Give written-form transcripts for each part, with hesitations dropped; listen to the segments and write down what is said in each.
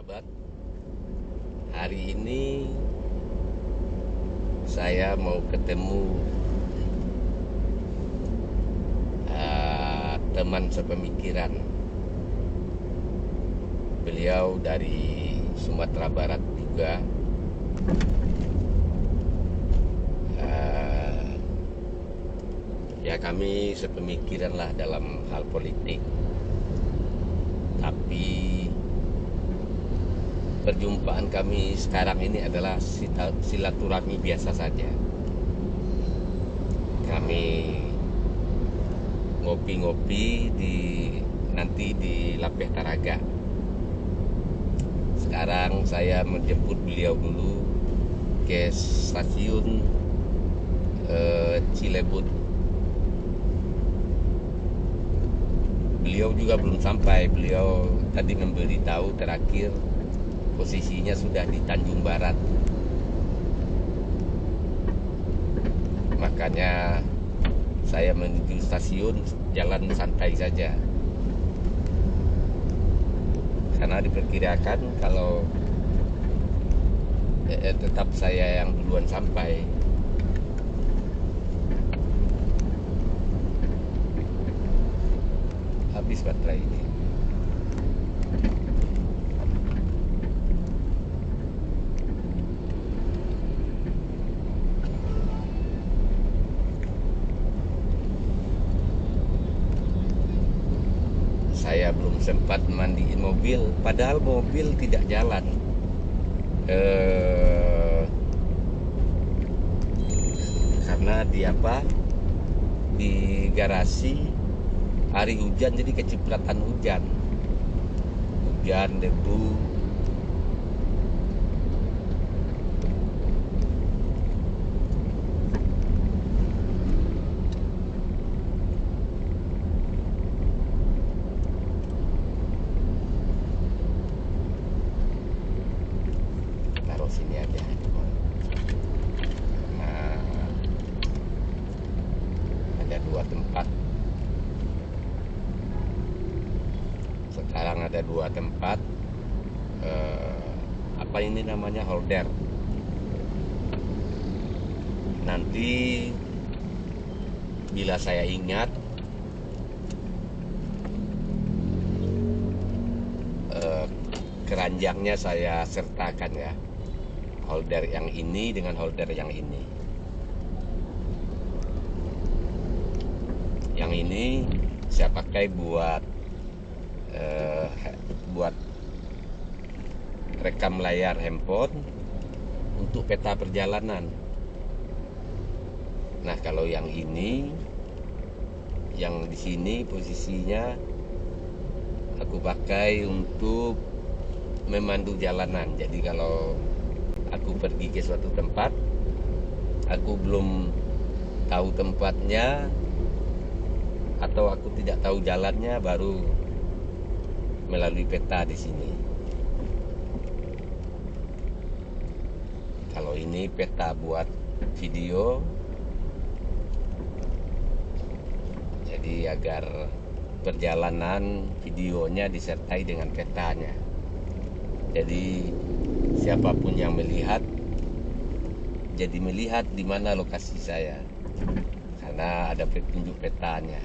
sahabat. Hari ini saya mau ketemu teman sepemikiran. Beliau dari Sumatera Barat juga. Ya kami sepemikiran lah dalam hal politik. Tapi perjumpaan kami sekarang ini adalah silaturahmi biasa saja. Kami ngopi-ngopi nanti di Lapeh Taraga. Sekarang saya menjemput beliau dulu ke stasiun Cilebut. Beliau juga belum sampai. Beliau tadi memberitahu terakhir posisinya sudah di Tanjung Barat. Makanya saya menuju stasiun jalan santai saja. Karena diperkirakan kalau tetap saya yang duluan sampai. Habis baterai ini. Saya belum sempat mandiin mobil, padahal mobil tidak jalan. Karena di garasi hari hujan, jadi kecipratan hujan debu. Taruh sini aja. Nah, ada dua tempat. Sekarang ada dua tempat. Apa ini namanya, holder. Nanti bila saya ingat, keranjangnya saya sertakan ya. Holder yang ini dengan holder yang ini. Yang ini saya pakai buat rekam layar handphone untuk peta perjalanan. Nah, kalau yang ini, yang di sini posisinya aku pakai untuk memandu jalanan. Jadi kalau aku pergi ke suatu tempat, aku belum tahu tempatnya atau aku tidak tahu jalannya, baru melalui peta di sini. Kalau ini peta buat video, jadi agar perjalanan videonya disertai dengan petanya. Jadi siapapun yang melihat, jadi melihat di mana lokasi saya, karena ada petunjuk petanya.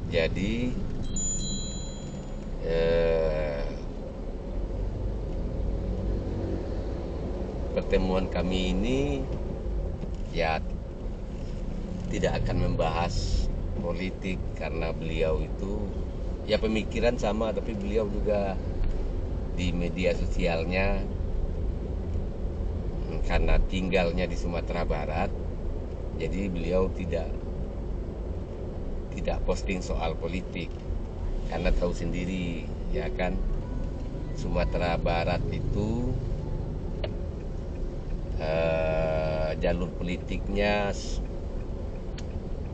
Jadi pertemuan kami ini ya tidak akan membahas politik, karena beliau itu ya pemikiran sama, tapi beliau juga di media sosialnya, karena tinggalnya di Sumatera Barat, jadi beliau tidak tidak posting soal politik, karena tahu sendiri ya kan, Sumatera Barat itu jalur politiknya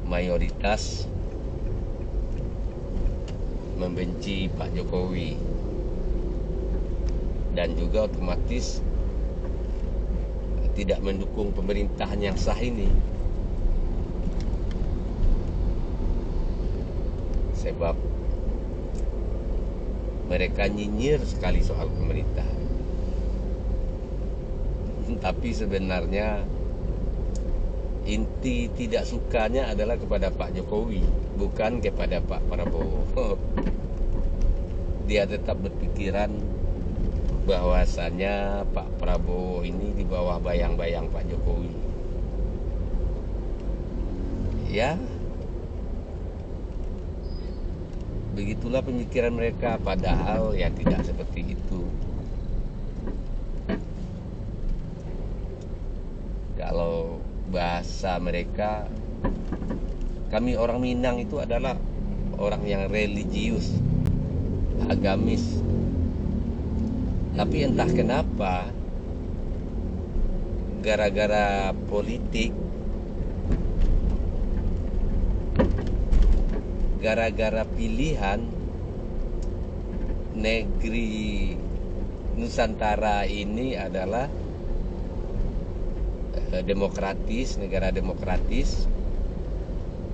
mayoritas membenci Pak Jokowi, dan juga otomatis tidak mendukung pemerintahan yang sah ini. Sebab mereka nyinyir sekali soal pemerintah. Tapi sebenarnya inti tidak sukanya adalah kepada Pak Jokowi, bukan kepada Pak Prabowo. Dia tetap berpikiran bahwasannya Pak Prabowo ini di bawah bayang-bayang Pak Jokowi. Ya, begitulah pemikiran mereka, padahal ya tidak seperti itu. Kalau bahasa mereka, kami orang Minang itu adalah orang yang religius, agamis. Tapi entah kenapa, gara-gara politik, gara-gara pilihan, negeri Nusantara ini adalah demokratis, negara demokratis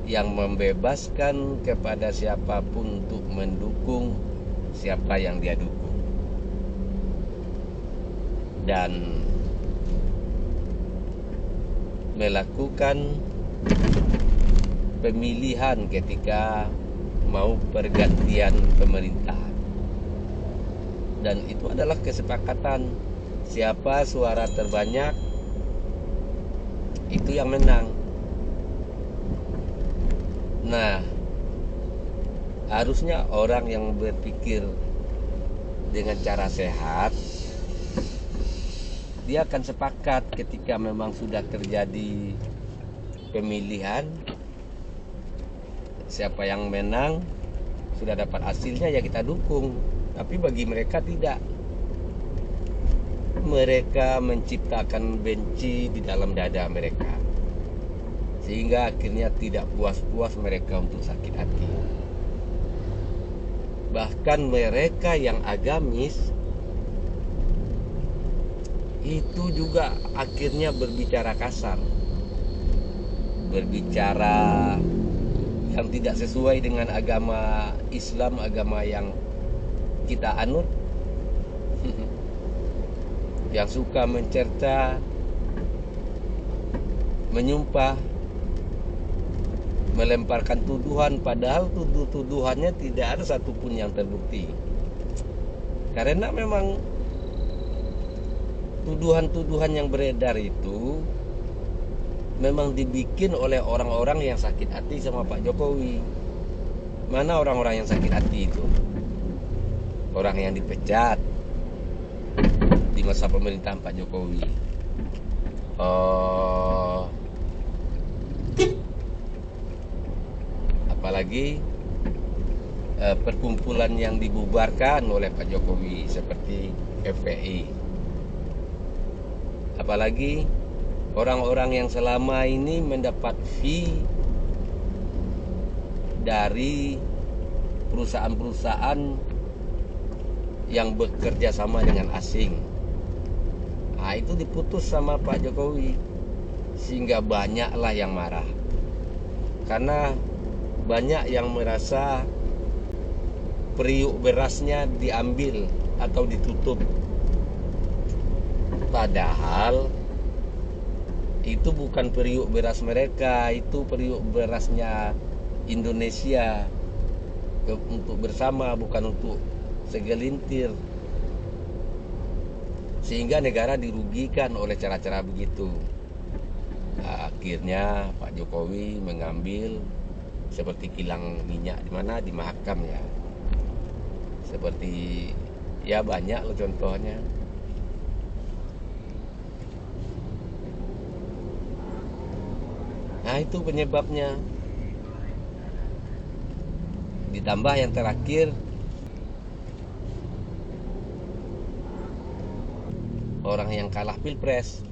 yang membebaskan kepada siapapun untuk mendukung siapa yang dia dukung. Dan melakukan pemilihan ketika mau pergantian pemerintahan. Dan itu adalah kesepakatan, siapa suara terbanyak itu yang menang. Nah, harusnya orang yang berpikir dengan cara sehat, dia akan sepakat ketika memang sudah terjadi pemilihan, siapa yang menang, sudah dapat hasilnya ya kita dukung. Tapi bagi mereka tidak. Mereka menciptakan benci di dalam dada mereka, sehingga akhirnya tidak puas-puas mereka untuk sakit hati. Bahkan mereka yang agamis itu juga akhirnya berbicara kasar, berbicara yang tidak sesuai dengan agama Islam, agama yang kita anut. Yang suka mencerca, menyumpah, melemparkan tuduhan, padahal tuduhannya tidak ada satupun yang terbukti. Karena memang tuduhan-tuduhan yang beredar itu memang dibikin oleh orang-orang yang sakit hati sama Pak Jokowi. Mana orang-orang yang sakit hati itu? Orang yang dipecat di masa pemerintahan Pak Jokowi. Apalagi perkumpulan yang dibubarkan oleh Pak Jokowi seperti FPI. Apalagi orang-orang yang selama ini mendapat fee dari perusahaan-perusahaan yang bekerja sama dengan asing. Nah, itu diputus sama Pak Jokowi, sehingga banyaklah yang marah. Karena banyak yang merasa periuk berasnya diambil atau ditutup. Padahal itu bukan periuk beras mereka, itu periuk berasnya Indonesia untuk bersama, bukan untuk segelintir. Sehingga negara dirugikan oleh cara-cara begitu. Akhirnya Pak Jokowi mengambil seperti kilang minyak di mana, di Mahakam ya. Seperti ya banyak loh contohnya. Nah, itu penyebabnya. Ditambah yang terakhir, orang yang kalah pilpres